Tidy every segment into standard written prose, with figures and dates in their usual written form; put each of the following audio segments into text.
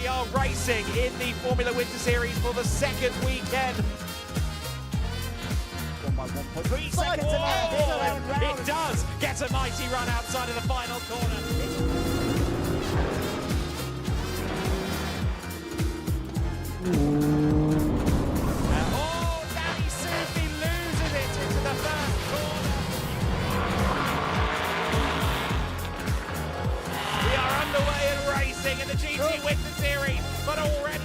We are racing in the Formula Winter Series for the second weekend. 1.3 seconds left. It does get a mighty run outside of the final corner. Danny Sufi loses it into the first corner. We are underway and racing in the GT Winter Series, but already.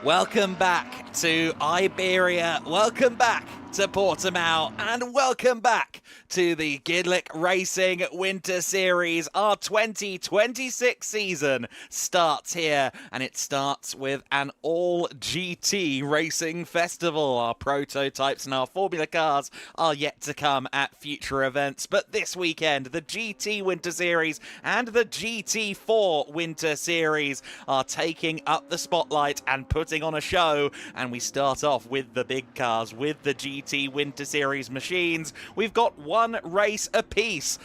Welcome back to Iberia, welcome back to Portimão, and welcome back to the GEDLICH Racing Winter Series. Our 2026 season starts here, and it starts with an all-GT racing festival. Our prototypes and our Formula cars are yet to come at future events, but this weekend, the GT Winter Series and the GT4 Winter Series are taking up the spotlight and putting on a show, and we start off with the big cars, with the GT Winter Series machines. We've got one race apiece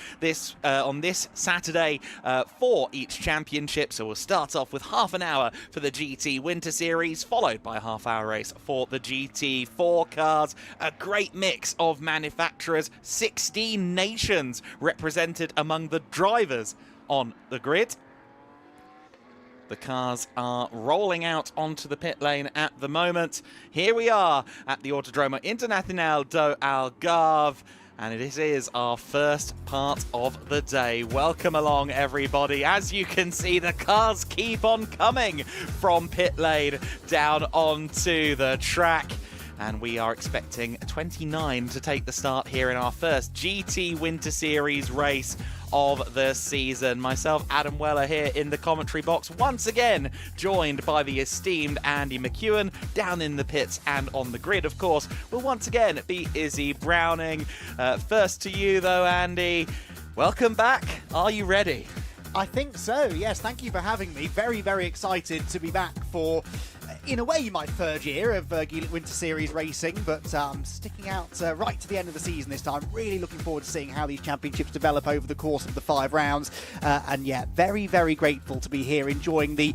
on this Saturday for each championship. So we'll start off with half an hour for the GT Winter Series, followed by a half-hour race for the GT4 cars. A great mix of manufacturers, 16 nations represented among the drivers on the grid. The cars are rolling out onto the pit lane at the moment. Here we are at the Autódromo Internacional do Algarve, and this is our first part of the day. Welcome along, everybody. As you can see, the cars keep on coming from pit lane down onto the track. And we are expecting 29 to take the start here in our first GT Winter Series race of the season. Myself, Adam Weller, here in the commentary box, once again joined by the esteemed Andy McEwen down in the pits and on the grid, of course, will once again be Izzy Browning. First to you, though, Andy. Welcome back. Are you ready? I think so, yes. Thank you for having me. Very, very excited to be back for, in a way, my third year of GEDLICH Winter Series racing, but sticking out right to the end of the season this time. Really looking forward to seeing how these championships develop over the course of the 5 rounds. And yeah, very, very grateful to be here enjoying the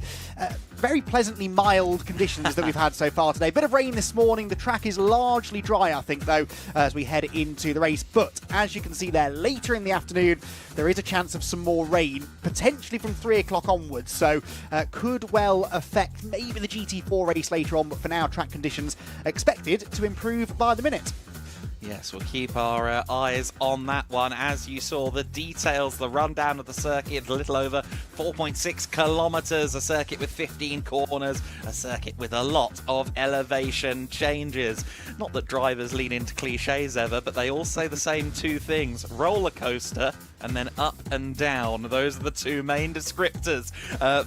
very pleasantly mild conditions that we've had so far today. Bit of rain this morning. The track is largely dry, I think, though, as we head into the race. But as you can see there, later in the afternoon, there is a chance of some more rain, potentially from 3 o'clock onwards. So could well affect maybe the GT4 race later on. But for now, track conditions expected to improve by the minute. Yes, we'll keep our eyes on that one. As you saw, the details, the rundown of the circuit, a little over 4.6 kilometers, a circuit with 15 corners, a circuit with a lot of elevation changes. Not that drivers lean into cliches ever, but they all say the same two things: roller coaster and then up and down. Those are the two main descriptors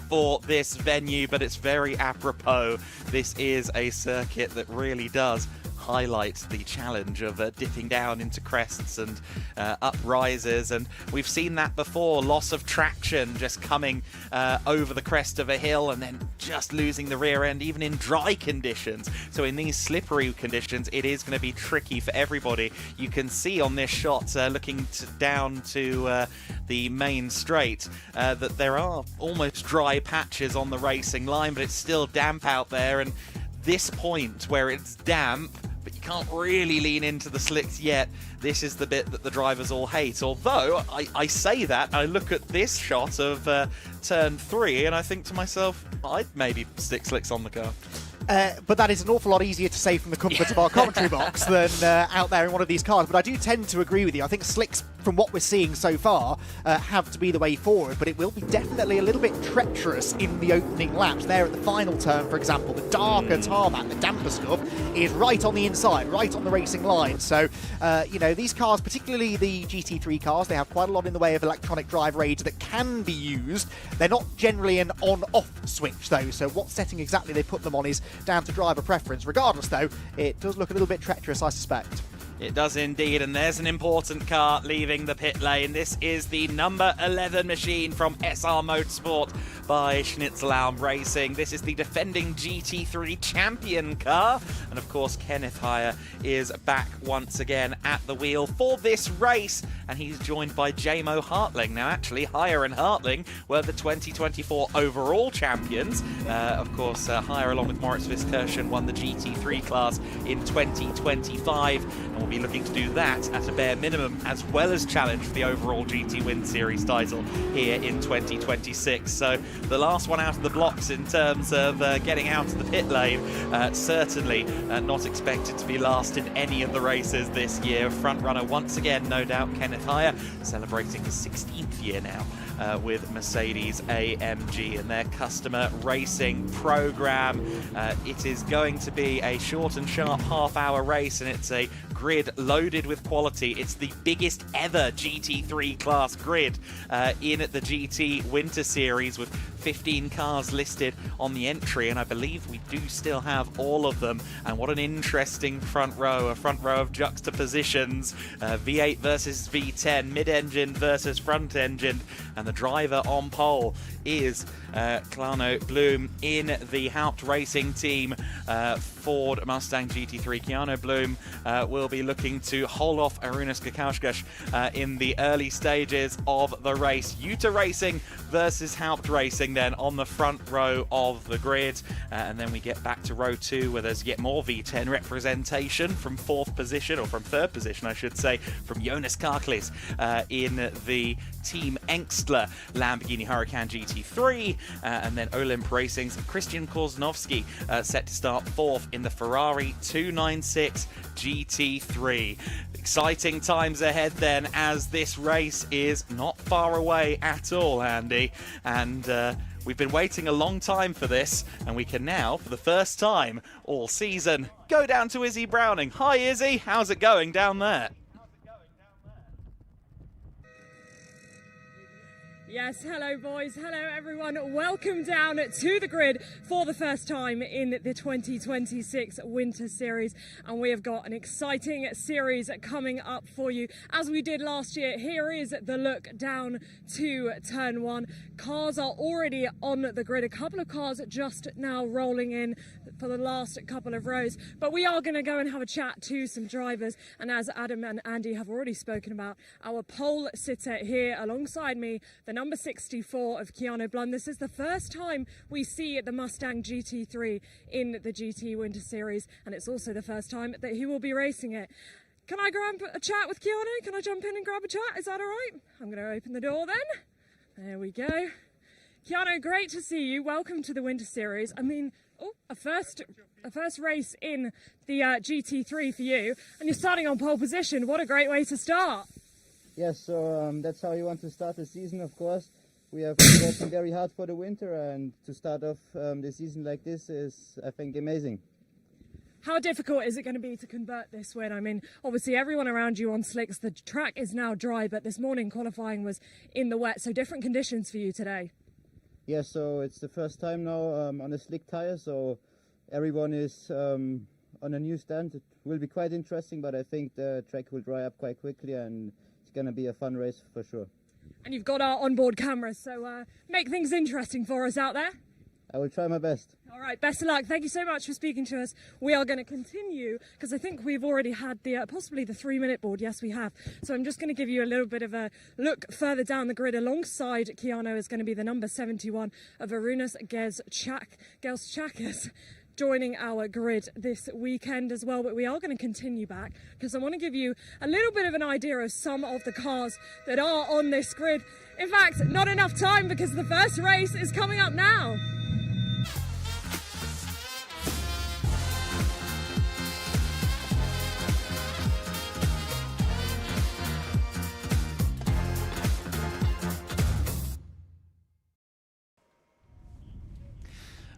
for this venue, but it's very apropos. This is a circuit that really does highlight the challenge of dipping down into crests and up rises, and we've seen that before. Loss of traction, just coming over the crest of a hill and then just losing the rear end, even in dry conditions. So in these slippery conditions, it is going to be tricky for everybody. You can see on this shot, looking down to the main straight, that there are almost dry patches on the racing line, but it's still damp out there. And this point where it's damp, but you can't really lean into the slicks yet, this is the bit that the drivers all hate. Although, I say that, I look at this shot of turn 3 and I think to myself, I'd maybe stick slicks on the car. But that is an awful lot easier to say from the comfort of our commentary box than out there in one of these cars. But I do tend to agree with you. I think slicks, from what we're seeing so far, have to be the way forward. But it will be definitely a little bit treacherous in the opening laps. There at the final turn, for example, the darker tarmac, the damper stuff, is right on the inside, right on the racing line. So, you know, these cars, particularly the GT3 cars, they have quite a lot in the way of electronic driver aids that can be used. They're not generally an on-off switch, though. So what setting exactly they put them on is down to driver preference. Regardless, though, it does look a little bit treacherous, I suspect. It does indeed, and there's an important car leaving the pit lane. This is the number 11 machine from SR Motorsport by Schnitzelalm Racing. This is the defending GT3 champion car, and of course Kenneth Heyer is back once again at the wheel for this race, and he's joined by Jamo Hartling. Now actually, Heyer and Hartling were the 2024 overall champions. Of course, Heyer along with Moritz Viskirchen won the GT3 class in 2025, and we'll be looking to do that at a bare minimum, as well as challenge for the overall GT Win Series title here in 2026. So the last one out of the blocks in terms of getting out of the pit lane, certainly not expected to be last in any of the races this year. Front runner once again, no doubt, Kenneth Heyer, celebrating his 16th year now with Mercedes-AMG and their customer racing program. It is going to be a short and sharp half-hour race, and it's a grid loaded with quality. It's the biggest ever GT3 class grid in the GT Winter Series, with 15 cars listed on the entry, and I believe we do still have all of them. And what an interesting front row, a front row of juxtapositions, V8 versus V10, mid-engine versus front engine, and the driver on pole is Keanu Bloom in the Haupt Racing team, Ford Mustang GT3. Keanu Bloom will be looking to hold off Arūnas Gakauskas in the early stages of the race. Yuta Racing versus Haupt Racing then on the front row of the grid, and then we get back to row 2, where there's yet more V10 representation from 4th position, or from 3rd position I should say, from Jonas Karklis in the Team Engstler Lamborghini Huracan GT3, and then Olymp Racing's Christian Korzynowski set to start 4th in the Ferrari 296 GT3. Exciting times ahead then, as this race is not far away at all, Andy, and we've been waiting a long time for this, and we can now, for the first time all season, go down to Izzy Browning. Hi Izzy, how's it going down there? Yes, hello boys, hello everyone. Welcome down to the grid for the first time in the 2026 Winter Series, and we have got an exciting series coming up for you. As we did last year, here is the look down to turn 1. Cars are already on the grid, a couple of cars just now rolling in for the last couple of rows, but we are going to go and have a chat to some drivers. And as Adam and Andy have already spoken about, our pole sitter here alongside me, the number 64 of Keanu Bloom. This is the first time we see the Mustang GT3 in the GT Winter Series, and it's also the first time that he will be racing it. Can I grab a chat with Keanu? Can I jump in and grab a chat? Is that all right? I'm going to open the door then. There we go. Keanu, great to see you. Welcome to the Winter Series. I mean, a first race in the GT3 for you, and you're starting on pole position. What a great way to start. Yes, so that's how you want to start the season, of course. We have been working very hard for the winter, and to start off the season like this is, I think, amazing. How difficult is it going to be to convert this win? I mean, obviously everyone around you on slicks, the track is now dry, but this morning qualifying was in the wet, so different conditions for you today. Yes, so it's the first time now on a slick tire, so everyone is on a new stand. It will be quite interesting, but I think the track will dry up quite quickly, and it's going to be a fun race for sure. And you've got our onboard cameras, so make things interesting for us out there. I will try my best. All right, best of luck. Thank you so much for speaking to us. We are going to continue, because I think we've already had the possibly the 3-minute board. Yes, we have. So I'm just going to give you a little bit of a look further down the grid. Alongside Keanu is going to be the number 71 of Arūnas Gelschakas, joining our grid this weekend as well. But we are going to continue back, because I want to give you a little bit of an idea of some of the cars that are on this grid. In fact, not enough time, because the first race is coming up now.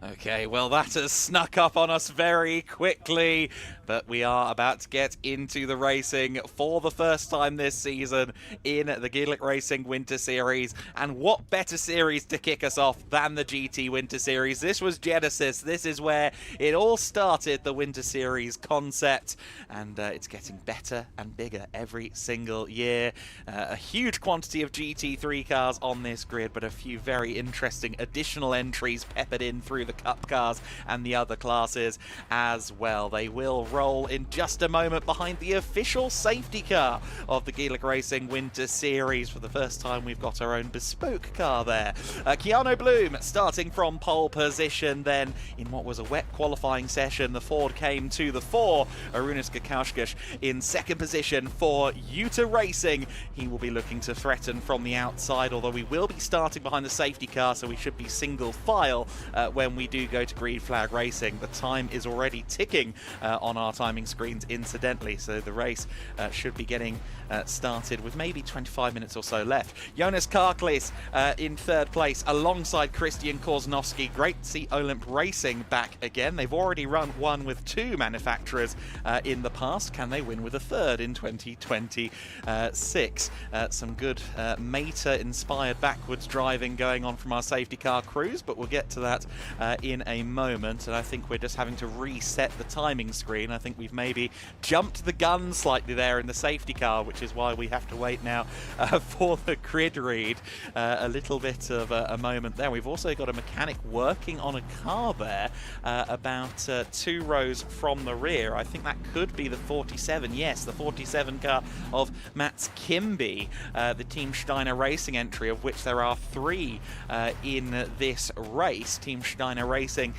Okay, well, that has snuck up on us very quickly, but we are about to get into the racing for the first time this season in the GEDLICH Racing Winter Series. And what better series to kick us off than the GT Winter Series? This was Genesis. This is where it all started, the Winter Series concept, and it's getting better and bigger every single year. A huge quantity of GT3 cars on this grid, but a few very interesting additional entries peppered in through the Cup cars and the other classes as well. They will roll in just a moment behind the official safety car of the GEDLICH Racing Winter Series. For the first time, we've got our own bespoke car there. Keanu Bloom starting from pole position. Then, in what was a wet qualifying session, the Ford came to the fore. Arunas Gakauskas in second position for Utah Racing. He will be looking to threaten from the outside, although we will be starting behind the safety car, so we should be single file when we do go to green flag racing. The time is already ticking on our timing screens, incidentally, so the race should be getting started with maybe 25 minutes or so left. Jonas Karklis in third place alongside Christian Korzynowski. Great to see Olymp Racing back again. They've already won with two manufacturers in the past. Can they win with a third in 2026? Some good Meta-inspired backwards driving going on from our safety car crews, but we'll get to that in a moment. And I think we're just having to reset the timing screen. I think we've maybe jumped the gun slightly there in the safety car, which is why we have to wait now for the grid read. A little bit of a moment there. We've also got a mechanic working on a car there about 2 rows from the rear. I think that could be the 47. Yes, the 47 car of Mats Kimby, the Team Steiner Racing entry, of which there are 3 in this race. Team Steiner Racing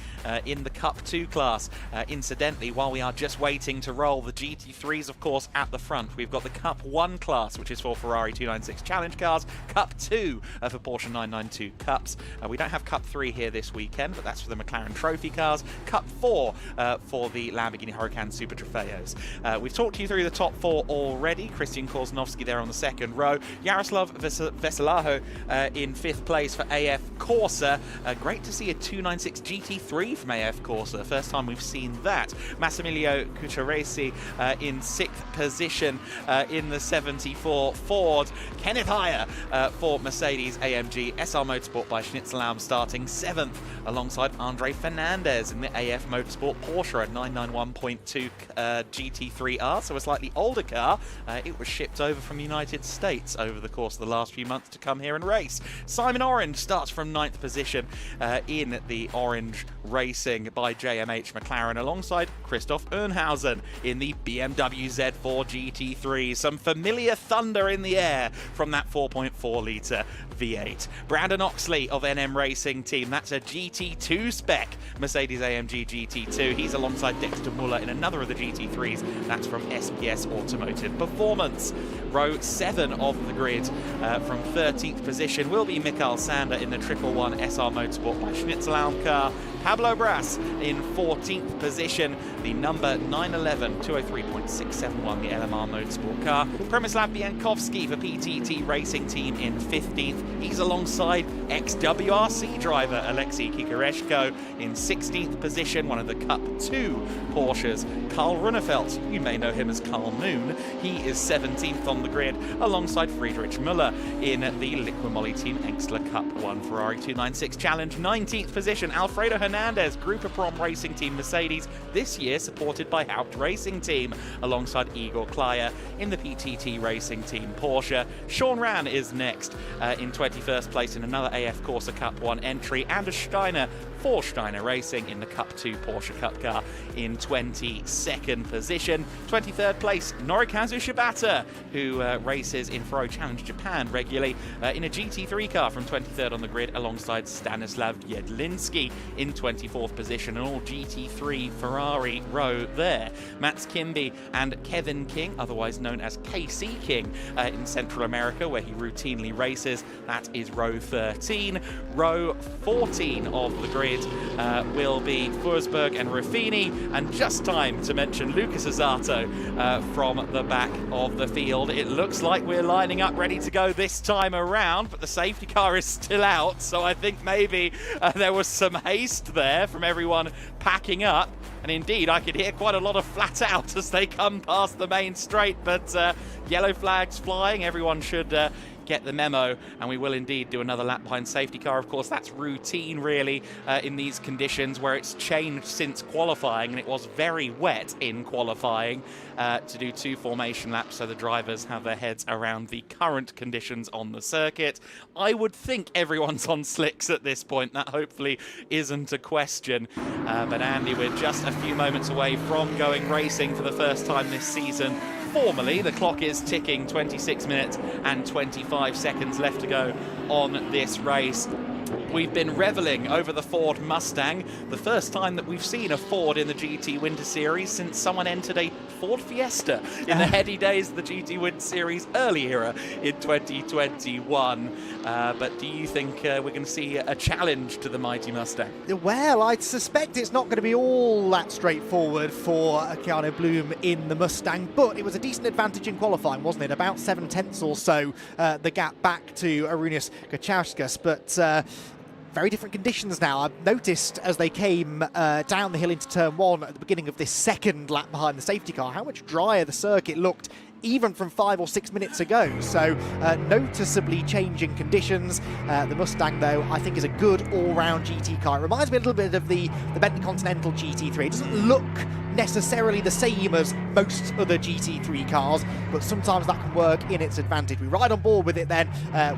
in the Cup 2 class. Incidentally, while we are just waiting to roll, the GT3s, of course, at the front. We've got the Cup 1 class, which is for Ferrari 296 Challenge cars. Cup 2 for Porsche 992 Cups. We don't have Cup 3 here this weekend, but that's for the McLaren Trophy cars. Cup 4 for the Lamborghini Huracan Super Trofeos. We've talked you through the top 4 already. Christian Korzynowski there on the second row. Jaroslav Veselaho in 5th place for AF Corsa. Great to see a 296 GT3 from AF Corsa. First time we've seen that. Massimilio Cucciaresi in 6th position in the 74 Ford. Kenneth Heyer for Mercedes-AMG SR Motorsport by Schnitzelalm starting 7th alongside Andre Fernandez in the AF Motorsport Porsche, a 991.2 GT3R, so a slightly older car. It was shipped over from the United States over the course of the last few months to come here and race. Simon Orange starts from 9th position in the Orange Racing by JMH McLaren alongside Christoph Ernhausen in the BMW Z4 GT3. Some familiar thunder in the air from that 4.4 litre V8. Brandon Oxley of NM Racing Team, that's a GT2 spec Mercedes-AMG GT2. He's alongside Dexter Muller in another of the GT3s. That's from SPS Automotive Performance. Row 7 of the grid from 13th position will be Mikael Sander in the 111 SR Motorsport by Schnitzelalm car. Pablo Bras in 14th position, the number 911 203.671, the LMR Motorsport car. Przemysław Bienkowski for PTT Racing Team in 15th. He's alongside ex-WRC driver Alexei Kikareshko in 16th position, one of the Cup 2 Porsches. Karl Runefelt, you may know him as Karl Moon, he is 17th on the grid alongside Friedrich Müller in the Liqui Team Engstler Cup 1 Ferrari 296 Challenge. 19th position, Alfredo Hernandez, Grupa Prom Racing Team Mercedes, this year supported by Haupt Racing Team, alongside Igor Klaya in the PTT Racing Team Porsche. Sean Ran is next in 21st place in another AF Corsa Cup 1 entry, and a Steiner for Steiner Racing in the Cup 2 Porsche Cup car in 22nd position. 23rd place, Norikazu Shibata, who races in Ferrari Challenge Japan regularly in a GT3 car from 23rd on the grid alongside Stanislav Jedlinski in 24th position. An all GT3 Ferrari row there. Mats Kimby and Kevin King, otherwise known as KC King, in Central America, where he routinely races. That is row 13. Row 14 of the grid side will be Forsberg and Ruffini, and just time to mention Lucas Azato from the back of the field. It looks like we're lining up ready to go this time around, but the safety car is still out, so I think maybe there was some haste there from everyone packing up. And indeed, I could hear quite a lot of flat out as they come past the main straight, but yellow flags flying. Everyone should get the memo, and we will indeed do another lap behind safety car. Of course, that's routine really in these conditions where it's changed since qualifying, and it was very wet in qualifying to do 2 formation laps, so the drivers have their heads around the current conditions on the circuit. I would think everyone's on slicks at this point. That hopefully isn't a question. But Andy, we're just a few moments away from going racing for the first time this season. Formally, the clock is ticking, 26 minutes and 25 seconds left to go on this race. We've been revelling over the Ford Mustang, the first time that we've seen a Ford in the GT Winter Series since someone entered a Ford Fiesta in the heady days of the GT Winter Series early era in 2021. But do you think we're going to see a challenge to the mighty Mustang? Well, I suspect it's not going to be all that straightforward for Keanu Bloom in the Mustang, but it was a decent advantage in qualifying, wasn't it? About 7/10 or so, the gap back to Arūnas Gudžauskas, but very different conditions now. I've noticed as they came down the hill into turn 1 at the beginning of this second lap behind the safety car, how much drier the circuit looked even from 5 or 6 minutes ago. So noticeably changing conditions. The Mustang, though, I think is a good all-round GT car. It reminds me a little bit of the Bentley Continental GT3. It doesn't look necessarily the same as most other GT3 cars, but sometimes that can work in its advantage. We ride on board with it then,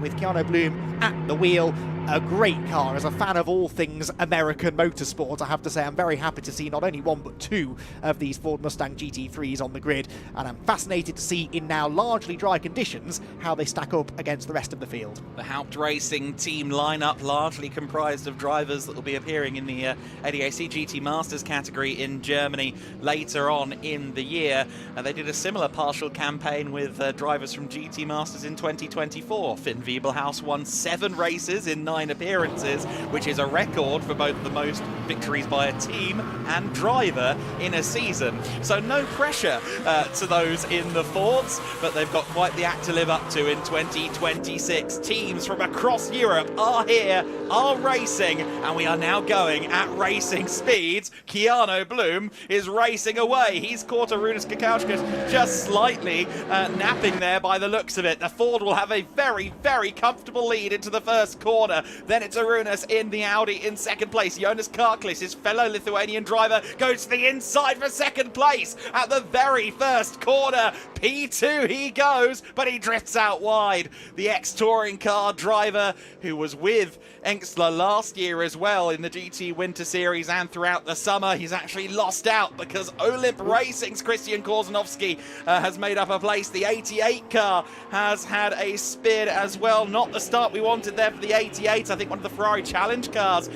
with Keanu Bloom at the wheel. A great car. As a fan of all things American motorsport, I have to say I'm very happy to see not only 1 but 2 of these Ford Mustang GT3s on the grid, and I'm fascinated to see in now largely dry conditions how they stack up against the rest of the field. The Haupt Racing team lineup largely comprised of drivers that will be appearing in the ADAC GT Masters category in Germany later on in the year. They did a similar partial campaign with drivers from GT Masters in 2024. Finn Wiebelhaus won 7 races in 9 appearances, which is a record for both the most victories by a team and driver in a season. So no pressure to those in the Fords, but they've got quite the act to live up to in 2026. Teams from across Europe are here, are racing, and we are now going at racing speeds. Keanu Bloom is racing away. He's caught Arūnas Gudžauskas just slightly napping there by the looks of it. The Ford will have a very, very comfortable lead into the first corner. Then it's Arūnas in the Audi in second place. Jonas Karklis, his fellow Lithuanian driver, goes to the inside for second place at the very first corner. P2 he goes, but he drifts out wide. The ex-touring car driver who was with Engstler last year as well in the GT Winter Series and throughout the summer, he's actually lost out because Olymp Racing's Christian Korzanowski has made up a place. The 88 car has had a spin as well. Not the start we wanted there for the 88. I think one of the Ferrari Challenge cars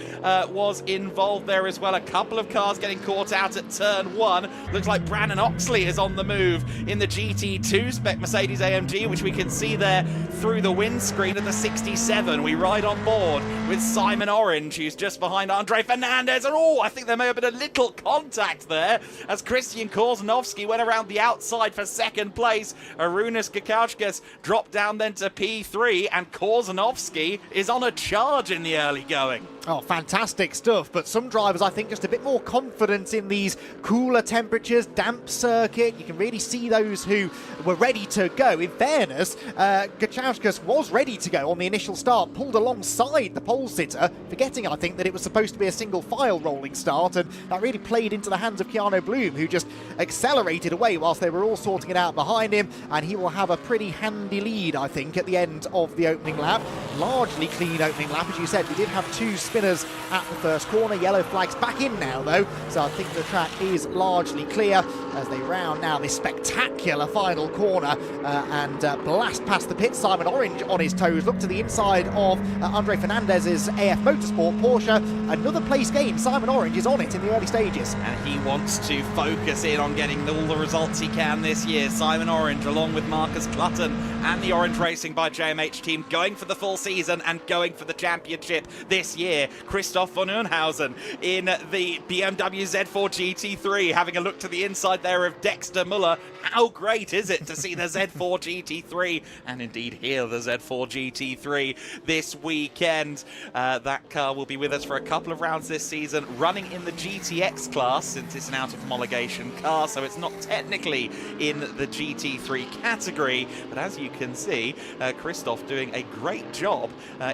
was involved there as well. A couple of cars getting caught out at turn 1. Looks like Brandon Oxley is on the move in the GT2 spec Mercedes AMG, which we can see there through the windscreen of the 67. We ride on board with Simon Orange, who's just behind Andre Fernandez. And I think there may have been a little contact there as Christian Korzanowski went around the outside for second place. Arūnas Gudžauskas dropped down then to P3, and Korzanowski is on a charge in the early going. Oh, fantastic stuff. But some drivers, I think, just a bit more confidence in these cooler temperatures, damp circuit. You can really see those who were ready to go. In fairness, Gudžauskas was ready to go on the initial start, pulled alongside the pole sitter, forgetting, I think, that it was supposed to be a single file rolling start, and that really played into the hands of Keanu Bloom, who just accelerated away whilst they were all sorting it out behind him, and he will have a pretty handy lead, I think, at the end of the opening lap. Largely clean opening lap, as you said. We did have 2 spinners at the first corner. Yellow flags back in now, though, so I think the track is largely clear as they round now this spectacular final corner and blast past the pit. Simon Orange on his toes. Look to the inside of Andre Fernandez's AF Motorsport Porsche. Another place gain. Simon Orange is on it in the early stages. And he wants to focus in on getting all the results he can this year. Simon Orange, along with Marcus Clutton and the Orange Racing by JMH team going for the full season and going for the championship this year. Christoph von Unhausen in the BMW Z4 GT3, having a look to the inside there of Dexter Muller. How great is it to see the Z4 GT3 and indeed hear the Z4 GT3 this weekend? That car will be with us for a couple of rounds this season, running in the GTX class since it's an out of homologation car, so it's not technically in the GT3 category. But as you can see, Christoph doing a great job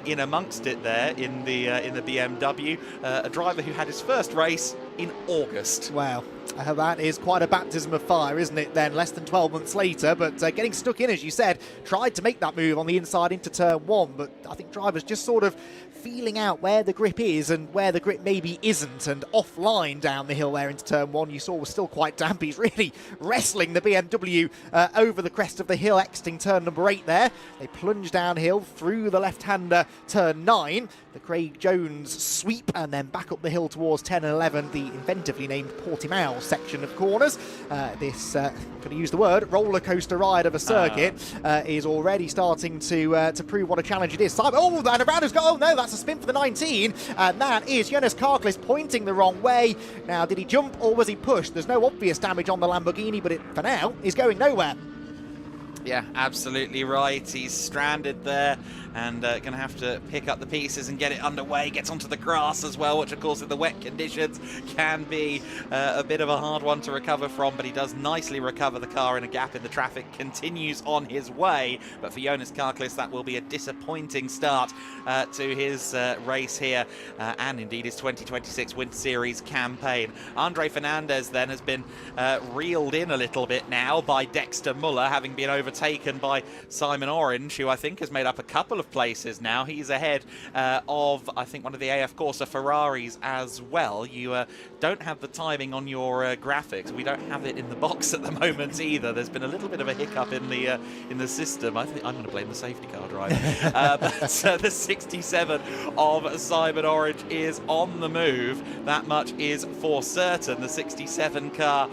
in amongst it there in the BMW, a driver who had his first race in August. Wow. That is quite a baptism of fire, isn't it, then, less than 12 months later, but getting stuck in, as you said, tried to make that move on the inside into turn one, but I think drivers just sort of feeling out where the grip is and where the grip maybe isn't, and offline down the hill there into turn one, you saw was still quite damp. He's really wrestling the BMW over the crest of the hill, exiting turn number 8 there. They plunge downhill through the left-hander turn 9, the Craig Jones sweep, and then back up the hill towards 10 and 11, the inventively named Portimão section of corners. This, I'm going to use the word, roller coaster ride of a circuit is already starting to prove what a challenge it is. Simon, oh, and around has got, oh no, that's a spin for the 19, and that is Jonas Karklis pointing the wrong way. Now, did he jump or was he pushed? There's no obvious damage on the Lamborghini, but it, for now, is going nowhere. Yeah, absolutely right. He's stranded there and going to have to pick up the pieces and get it underway. Gets onto the grass as well, which of course in the wet conditions can be a bit of a hard one to recover from, but he does nicely recover the car in a gap in the traffic, continues on his way. But for Jonas Karklis, that will be a disappointing start to his race here and indeed his 2026 Winter Series campaign. Andre Fernandez then has been reeled in a little bit now by Dexter Muller, having been overtaken by Simon Orange, who I think has made up a couple of places now. He's ahead of, I think, one of the AF Corsa Ferraris as well. You don't have the timing on your graphics. We don't have it in the box at the moment either. There's been a little bit of a hiccup in the system. I think I'm going to blame the safety car driver. But the 67 of Simon Orange is on the move. That much is for certain. The 67 car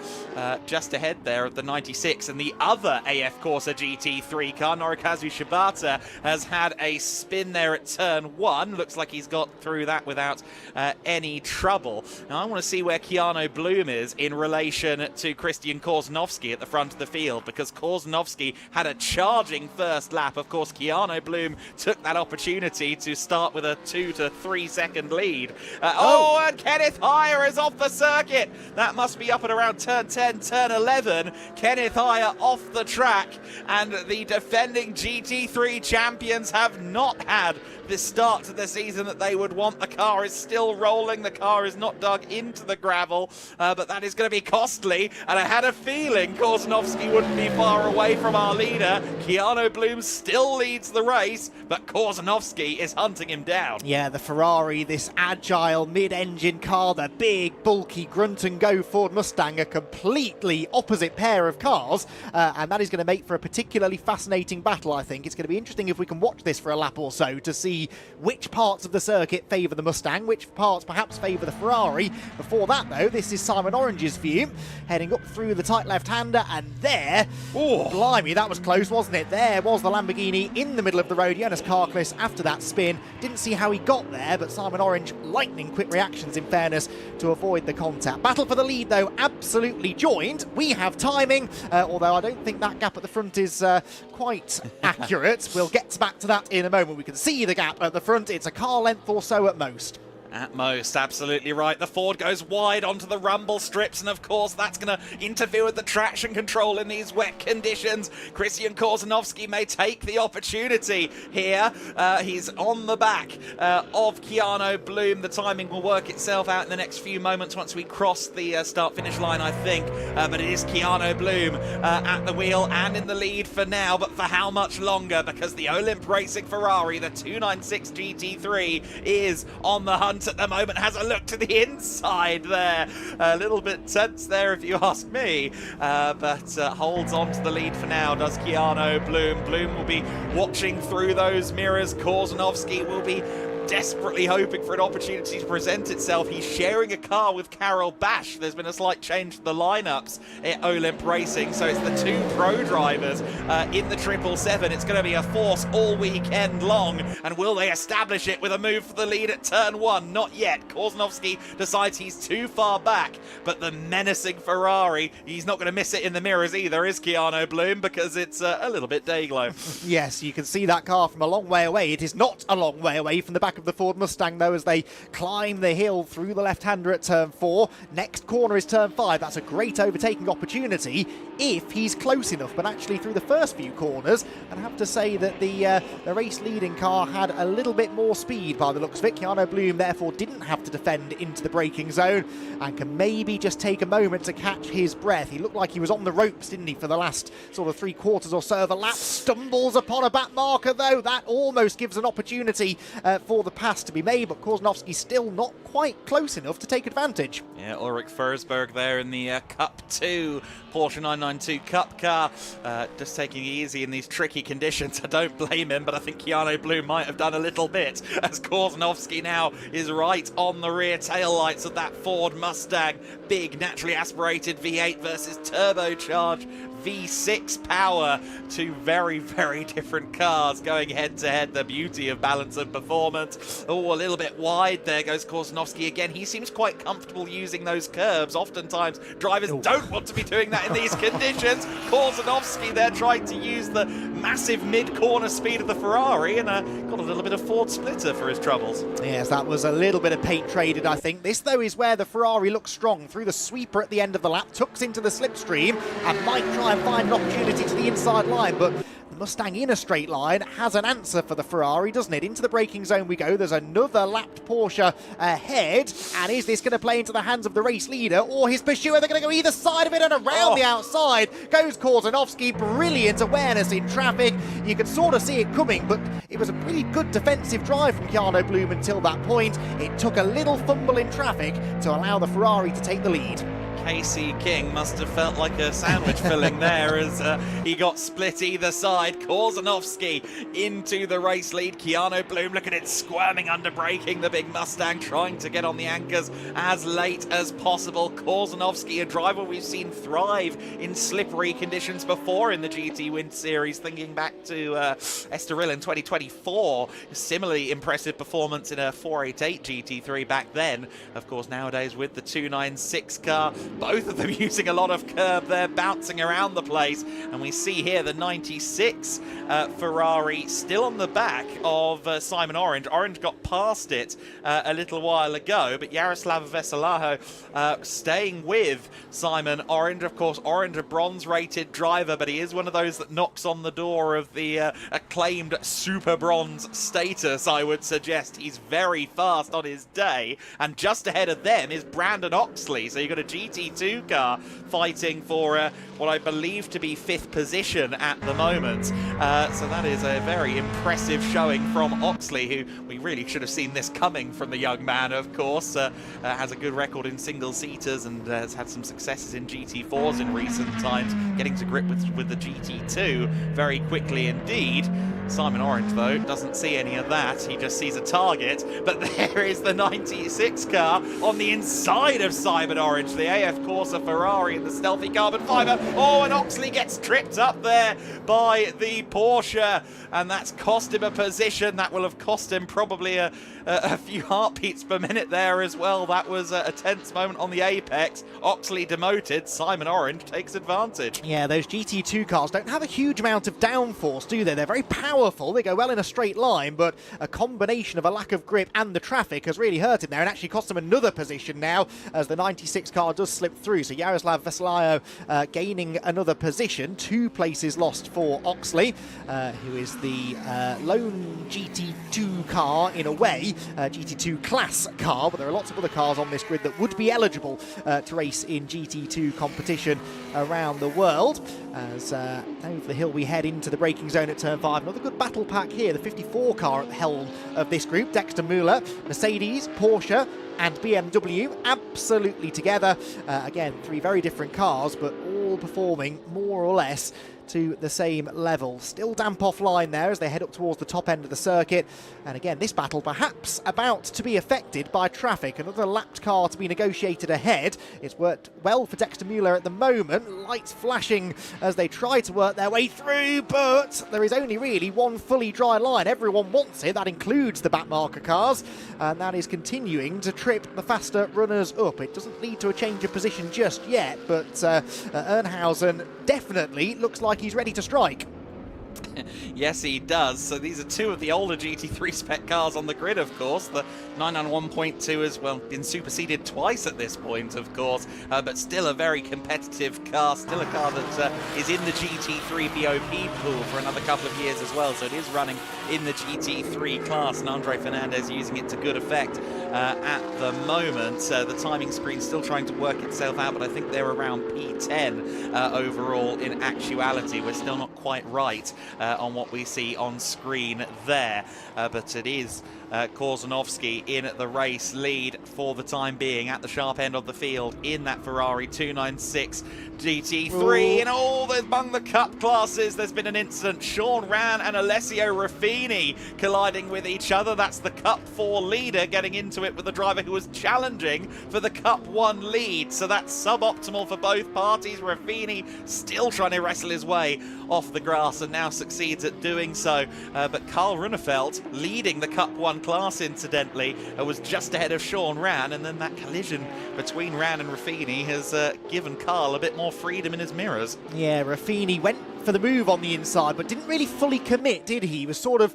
just ahead there of the 96, and the other AF Corsa GT3 car, Norikazu Shibata, has had a spin there at turn 1. Looks like he's got through that without any trouble. Now I want to see where Keanu Bloom is in relation to Christian Korzanowski at the front of the field, because Korzanowski had a charging first lap. Of course, Keanu Bloom took that opportunity to start with a 2 to 3 second lead. And Kenneth Heyer is off the circuit. That must be up at around turn 10, turn 11. Kenneth Heyer off the track, and the defending GT3 champions have not had the start to the season that they would want. The car is still rolling. The car is not dug into the gravel, but that is going to be costly, and I had a feeling Korzanowski wouldn't be far away from our leader. Keanu Bloom still leads the race, but Korzanowski is hunting him down. Yeah, the Ferrari, this agile mid-engine car, the big, bulky grunt-and-go Ford Mustang, a completely opposite pair of cars, and that is going to make for a particularly fascinating battle, I think. It's going to be interesting if we can watch this for a lap or so to see which parts of the circuit favour the Mustang, which parts perhaps favour the Ferrari. Before that, though, this is Simon Orange's view, heading up through the tight left-hander, and there, blimey, that was close, wasn't it? There was the Lamborghini in the middle of the road. Jonas Karklis, after that spin, didn't see how he got there, but Simon Orange, lightning quick reactions, in fairness, to avoid the contact. Battle for the lead, though, absolutely joined. We have timing, although I don't think that gap at the front is quite accurate. We'll get back to that in a moment. We can see the gap at the front. It's a car length or so at most. At most, absolutely right. The Ford goes wide onto the rumble strips, and of course that's going to interfere with the traction control in these wet conditions. Christian Korzanowski may take the opportunity here. He's on the back of Keanu Bloom. The timing will work itself out in the next few moments once we cross the start-finish line, I think. But it is Keanu Bloom at the wheel and in the lead for now. But for how much longer? Because the Olymp Racing Ferrari, the 296 GT3, is on the hunt at the moment. Has a look to the inside there. A little bit tense there if you ask me, but holds on to the lead for now, does Keanu Bloom. Bloom will be watching through those mirrors. Korzanowski will be desperately hoping for an opportunity to present itself. He's sharing a car with Carol Bash. There's been a slight change to the lineups at Olymp Racing, so it's the two pro drivers in the 777. It's going to be a force all weekend long, and will they establish it with a move for the lead at turn 1? Not yet. Korzanowski decides he's too far back, but the menacing Ferrari, he's not going to miss it in the mirrors either, is Keanu Bloom, because it's a little bit day glow. Yes, you can see that car from a long way away. It is not a long way away from the back of the Ford Mustang, though, as they climb the hill through the left-hander at turn 4. Next corner is turn 5. That's a great overtaking opportunity if he's close enough. But actually, through the first few corners, I'd have to say that the race-leading car had a little bit more speed by the looks of it. Keanu Bloom, therefore, didn't have to defend into the braking zone and can maybe just take a moment to catch his breath. He looked like he was on the ropes, didn't he, for the last sort of 3/4 or so of a lap. Stumbles upon a back marker, though. That almost gives an opportunity for the pass to be made, but Korzanowski still not quite close enough to take advantage. Yeah, Ulrich Forsberg there in the Cup 2 Porsche 992 Cup car, just taking it easy in these tricky conditions. I don't blame him, but I think Keanu Bloom might have done a little bit, as Korzanowski now is right on the rear taillights of that Ford Mustang. Big, naturally aspirated V8 versus turbocharged V6 power. Two very, very different cars going head-to-head. The beauty of balance of performance. Oh, a little bit wide. There goes Korzanowski again. He seems quite comfortable using those curbs. Oftentimes, drivers don't want to be doing that in these conditions. Korzanowski there trying to use the massive mid-corner speed of the Ferrari, and got a little bit of Ford splitter for his troubles. Yes, that was a little bit of paint traded, I think. This, though, is where the Ferrari looks strong. Through the sweeper at the end of the lap, tucks into the slipstream, and might try and find an opportunity to the inside line, but the Mustang in a straight line has an answer for the Ferrari, doesn't it? Into the braking zone we go. There's another lapped Porsche ahead, and is this going to play into the hands of the race leader or his pursuer? They're going to go either side of it, and around the outside goes Korzanowski. Brilliant awareness in traffic. You could sort of see it coming, but it was a pretty good defensive drive from Keanu Bloom until that point. It took a little fumble in traffic to allow the Ferrari to take the lead. Casey King must have felt like a sandwich filling there as he got split either side. Korzanowski into the race lead. Keanu Bloom, look at it, squirming under braking. The big Mustang trying to get on the anchors as late as possible. Korzanowski, a driver we've seen thrive in slippery conditions before in the GT Winter Series. Thinking back to Estoril in 2024. Similarly impressive performance in a 488 GT3 back then. Of course, nowadays with the 296 car. Both of them using a lot of curb there, bouncing around the place. And we see here the 96 Ferrari still on the back of Simon Orange. Orange got past it a little while ago, but Jaroslav Veselaho staying with Simon Orange. Of course, Orange a bronze-rated driver, but he is one of those that knocks on the door of the acclaimed super bronze status, I would suggest. He's very fast on his day, and just ahead of them is Brandon Oxley. So you've got a GT2 car fighting for what I believe to be 5th position at the moment. So that is a very impressive showing from Oxley, who we really should have seen this coming from the young man, of course. Has a good record in single-seaters and has had some successes in GT4s in recent times, getting to grip with the GT2 very quickly indeed. Simon Orange, though, doesn't see any of that. He just sees a target. But there is the 96 car on the inside of Simon Orange, the AF Corsa Ferrari in the stealthy carbon fibre. Oh, and Oxley gets tripped up there by the Porsche, and that's cost him a position. That will have cost him probably a few heartbeats per minute there as well. That was a tense moment on the apex. Oxley demoted. Simon Orange takes advantage. Yeah, those GT2 cars don't have a huge amount of downforce, do they? They're very powerful. They go well in a straight line, but a combination of a lack of grip and the traffic has really hurt him there and actually cost him another position now as the 96 car does slip through. So Jaroslav Veselaho gaining another position. 2 places lost for Oxley, who is the lone GT2 car in a way, GT2 class car, but there are lots of other cars on this grid that would be eligible to race in GT2 competition around the world. As over the hill we head into the braking zone at turn 5. Another good battle pack here, the 54 car at the helm of this group. Dexter Müller, Mercedes, Porsche and BMW absolutely together. Again, 3 very different cars, but all performing more or less to the same level. Still damp offline there as they head up towards the top end of the circuit. And again, this battle perhaps about to be affected by traffic. Another lapped car to be negotiated ahead. It's worked well for Dexter Mueller at the moment. Lights flashing as they try to work their way through, but there is only really one fully dry line. Everyone wants it. That includes the backmarker cars, and that is continuing to trip the faster runners up. It doesn't lead to a change of position just yet, but Ernhausen definitely looks like he's ready to strike. Yes, he does. So these are two of the older GT3 spec cars on the grid, of course. The 991.2 has, well, been superseded twice at this point, of course, but still a very competitive car. Still a car that is in the GT3 BOP pool for another couple of years as well. So it is running in the GT3 class, and Andre Fernandez using it to good effect at the moment. The timing screen still trying to work itself out, but I think they're around P10 overall in actuality. We're still not quite right on what we see on screen there, but it is Korzanovski in the race lead for the time being at the sharp end of the field in that Ferrari 296 GT3. And among the cup classes, there's been an incident. Sean Ran and Alessio Ruffini colliding with each other. That's the Cup 4 leader getting into it with the driver who was challenging for the Cup 1 lead. So that's suboptimal for both parties. Ruffini still trying to wrestle his way off the grass and now succeeds at doing so. But Karl Runefeld, leading the Cup 1 class incidentally, was just ahead of Sean Ran, and then that collision between Ran and Ruffini has given Karl a bit more freedom in his mirrors. Yeah, Ruffini went for the move on the inside, but didn't really fully commit, did he? He was sort of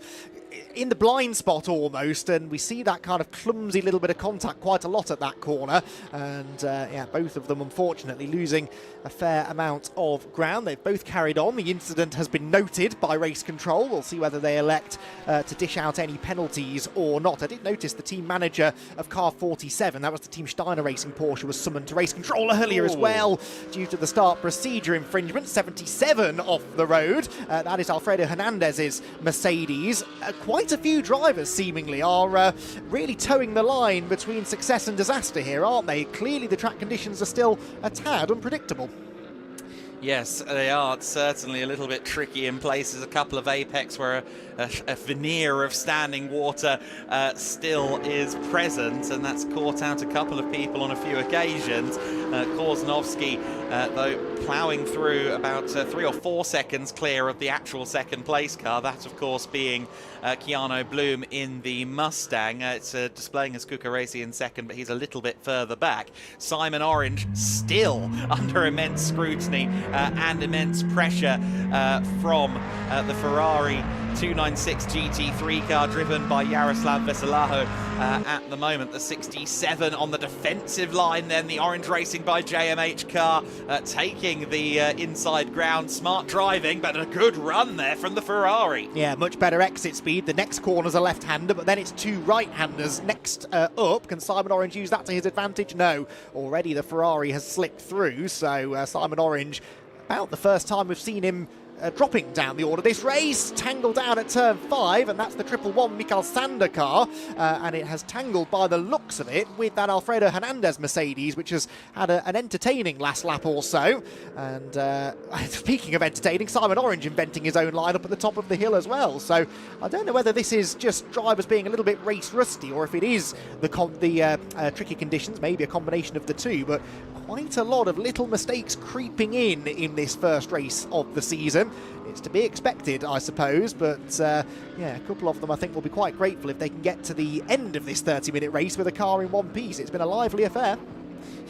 in the blind spot almost, and we see that kind of clumsy little bit of contact quite a lot at that corner, and yeah, both of them unfortunately losing a fair amount of ground. They've both carried on. The incident has been noted by race control. We'll see whether they elect to dish out any penalties or not. I did notice the team manager of car 47, that was the Team Steiner Racing Porsche, was summoned to race control earlier as well due to the start procedure infringement. 77 off the road. That is Alfredo Hernandez's Mercedes. Quite a few drivers seemingly are really towing the line between success and disaster here, aren't they? Clearly the track conditions are still a tad unpredictable. Yes, they are. It's certainly a little bit tricky in places. A couple of apex where a veneer of standing water still is present, and that's caught out a couple of people on a few occasions. Korzanovski, though, ploughing through about 3 or 4 seconds clear of the actual second place car, that of course being Keanu Bloom in the Mustang. It's displaying as Cucuresi in second, but he's a little bit further back. Simon Orange still under immense scrutiny and immense pressure from the Ferrari 296 GT3 car driven by Yaroslav Veselaho at the moment. The 67 on the defensive line, then the Orange Racing by JMH car taking the inside ground. Smart driving, but a good run there from the Ferrari. Yeah, much better exit speed. The next corner's a left-hander, but then it's two right-handers next up. Can Simon Orange use that to his advantage? No. Already the Ferrari has slipped through, so Simon Orange, about the first time we've seen him dropping down the order this race, tangled down at turn 5, and that's the 111 Mikael Sander car, and it has tangled by the looks of it with that Alfredo Hernandez Mercedes, which has had an entertaining last lap or so. And speaking of entertaining, Simon Orange inventing his own lineup at the top of the hill as well. So I don't know whether this is just drivers being a little bit race rusty, or if it is the tricky conditions, maybe a combination of the two, but quite a lot of little mistakes creeping in this first race of the season. It's to be expected, I suppose, but yeah, a couple of them I think will be quite grateful if they can get to the end of this 30-minute race with a car in one piece. It's been a lively affair.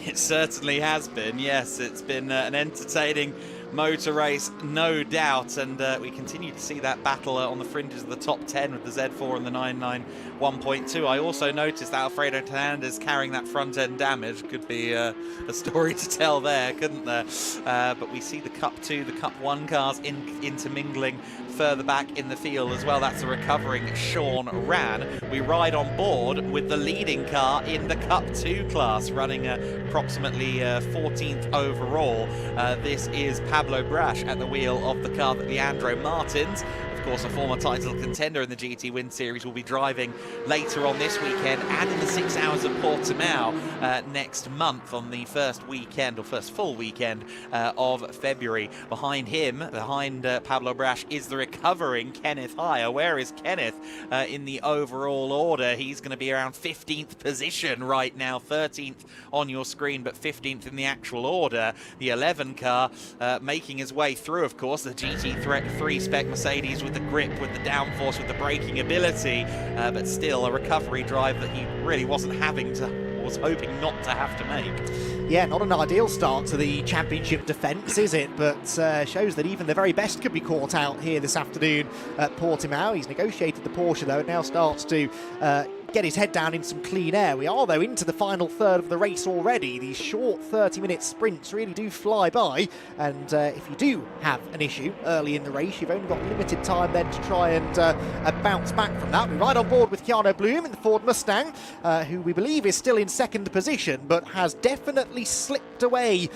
It certainly has been, yes. It's been an entertaining motor race, no doubt, and we continue to see that battle on the fringes of the top 10 with the Z4 and the 991.2. I also noticed that Alfredo Hernandez carrying that front end damage. Could be a story to tell there, couldn't there? But we see the Cup 2, the Cup 1 cars intermingling further back in the field as well. That's a recovering Sean Ran. We ride on board with the leading car in the Cup 2 class, running approximately 14th overall. This is Pablo Brash at the wheel of the car that Leandro Martins, of of course, a former title contender in the GT Win Series, will be driving later on this weekend and in the 6 hours of Portimão next month on the first weekend, or first full weekend of February. Behind him, behind Pablo Brash, is the recovering Kenneth Heyer. Where is Kenneth in the overall order? He's going to be around 15th position right now, 13th on your screen, but 15th in the actual order. The 11 car making his way through, of course, the GT3 spec Mercedes with the grip, with the downforce, with the braking ability, but still a recovery drive that he really wasn't having to, was hoping not to have to make. Yeah, not an ideal start to the championship defence, is it? But shows that even the very best could be caught out here this afternoon at Portimão. He's negotiated the Porsche, though, and now starts to get his head down in some clean air. We are, though, into the final third of the race already. These short 30-minute sprints really do fly by, and if you do have an issue early in the race, you've only got limited time then to try and bounce back from that. We're right on board with Keanu Bloom in the Ford Mustang, who we believe is still in second position, but has definitely slipped away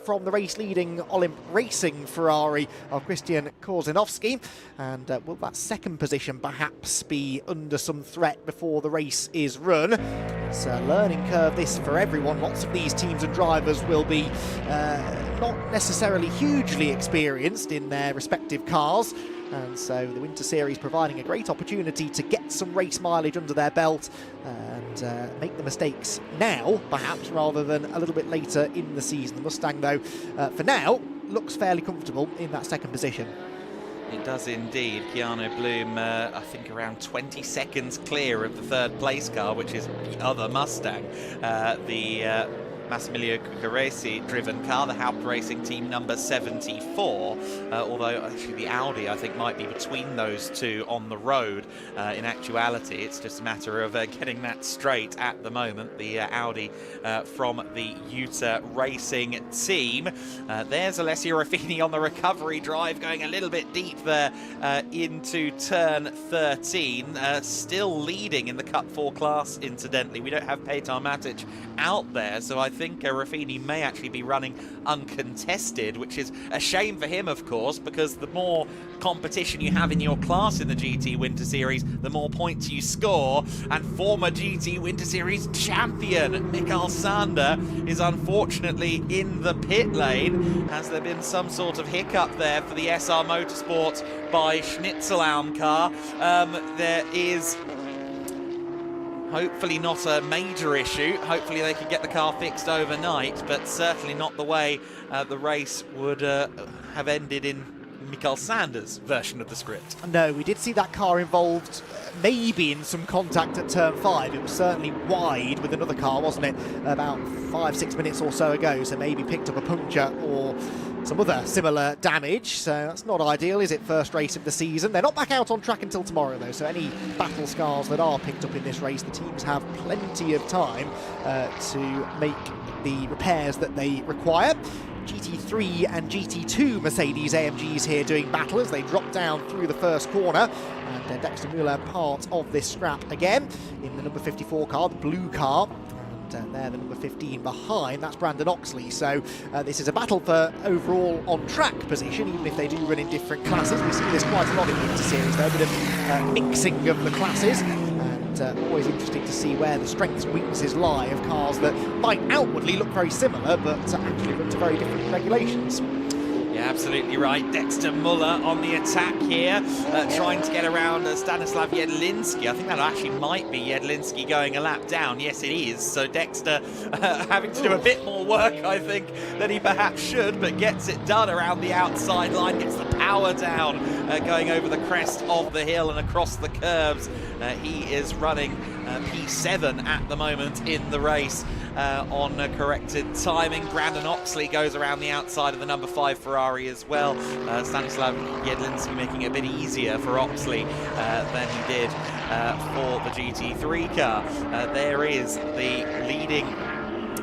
from the race-leading Olymp Racing Ferrari of Christian Korzinowski. And will that second position perhaps be under some threat before the race is run? It's a learning curve this for everyone. Lots of these teams and drivers will be not necessarily hugely experienced in their respective cars, and so the Winter Series providing a great opportunity to get some race mileage under their belt and make the mistakes now, perhaps, rather than a little bit later in the season. The Mustang, though, for now, looks fairly comfortable in that second position. It does indeed. Keanu Bloom, I think, around 20 seconds clear of the third place car, which is the other Mustang, the Massimiliano Cuccaresi driven car, the Haupt Racing team number 74, although actually the Audi, I think, might be between those two on the road. In actuality, it's just a matter of getting that straight at the moment. The Audi from the Utah Racing team. There's Alessio Ruffini on the recovery drive, going a little bit deep there into turn 13, still leading in the Cup 4 class, incidentally. We don't have Petar Matic out there, so I think Ruffini may actually be running uncontested, which is a shame for him, of course, because the more competition you have in your class in the GT Winter Series, the more points you score. And former GT Winter Series champion Mikael Sander is unfortunately in the pit lane. Has there been some sort of hiccup there for the SR Motorsport by Schnitzelbaum car? There is hopefully not a major issue. Hopefully they can get the car fixed overnight, but certainly not the way the race would have ended in Mikael Sander's version of the script. No, we did see that car involved maybe in some contact at turn 5. It was certainly wide with another car, wasn't it, about 5-6 minutes or so ago, so maybe picked up a puncture or some other similar damage. So that's not ideal, is it? First race of the season. They're not back out on track until tomorrow, though, so any battle scars that are picked up in this race, the teams have plenty of time to make the repairs that they require. GT3 and GT2 Mercedes AMGs here doing battle as they drop down through the first corner, and Dexter Muller part of this scrap again in the number 54 car, the blue car. And there, the number 15 behind, that's Brandon Oxley. So this is a battle for overall on-track position, even if they do run in different classes. We see this quite a lot in the Winter Series, though, a bit of mixing of the classes. And always interesting to see where the strengths and weaknesses lie of cars that might outwardly look very similar, but actually run to very different regulations. Yeah, absolutely right. Dexter Muller on the attack here, trying to get around Stanislav Jedlinski. I think that actually might be Jedlinski going a lap down. Yes, it is. So Dexter having to do a bit more work, I think, than he perhaps should, but gets it done around the outside line, gets the power down, going over the crest of the hill and across the curves. He is running P7 at the moment in the race on corrected timing. Brandon Oxley goes around the outside of the number 5 Ferrari as well. Stanislav Jedlinski making it a bit easier for Oxley than he did for the GT3 car. There is the leading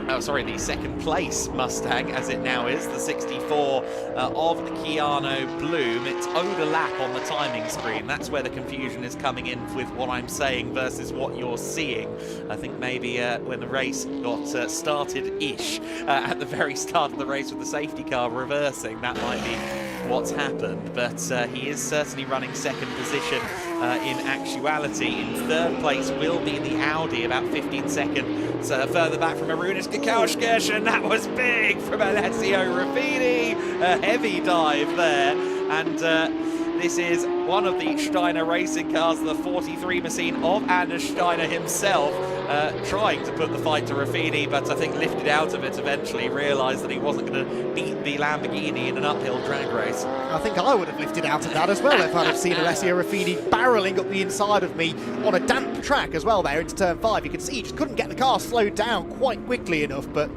the second place Mustang, as it now is, the 64 of Keanu Bloom. It's owed a lap on the timing screen. That's where the confusion is coming in with what I'm saying versus what you're seeing. I think maybe when the race got started-ish at the very start of the race with the safety car reversing, that might be what's happened, but he is certainly running second position in actuality. In third place will be the Audi, about 15 seconds further back from Arunas Kukauskis, and that was big from Alessio Ruffini. A heavy dive there, and this is one of the Steiner racing cars, the 43 machine of Anders Steiner himself, trying to put the fight to Ruffini, but I think lifted out of it eventually, realised that he wasn't going to beat the Lamborghini in an uphill drag race. I think I would have lifted out of that as well if I'd have seen Alessio Ruffini barrelling up the inside of me on a damp track as well there into turn 5. You could see he just couldn't get the car slowed down quite quickly enough, but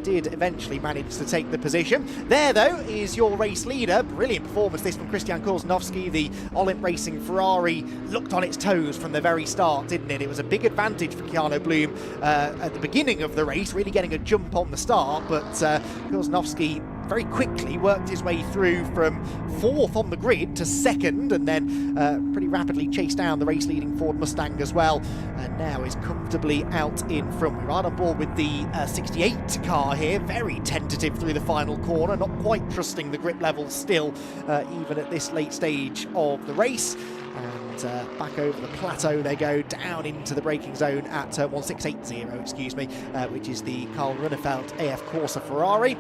did eventually manage to take the position. There, though, is your race leader. Brilliant performance this from Christian Korzeniowski. The Olymp Racing Ferrari looked on its toes from the very start, didn't it? It was a big advantage for Keanu Bloom at the beginning of the race, really getting a jump on the start, but Korzeniowski very quickly worked his way through from 4th on the grid to 2nd, and then pretty rapidly chased down the race-leading Ford Mustang as well, and now is comfortably out in front. We're right on board with the 68 car here, very tentative through the final corner, not quite trusting the grip levels still, even at this late stage of the race. And back over the plateau they go, down into the braking zone at 1680, which is the Karl Runnefeld AF Corsa Ferrari.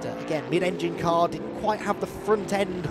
And again, mid-engine car, didn't quite have the front end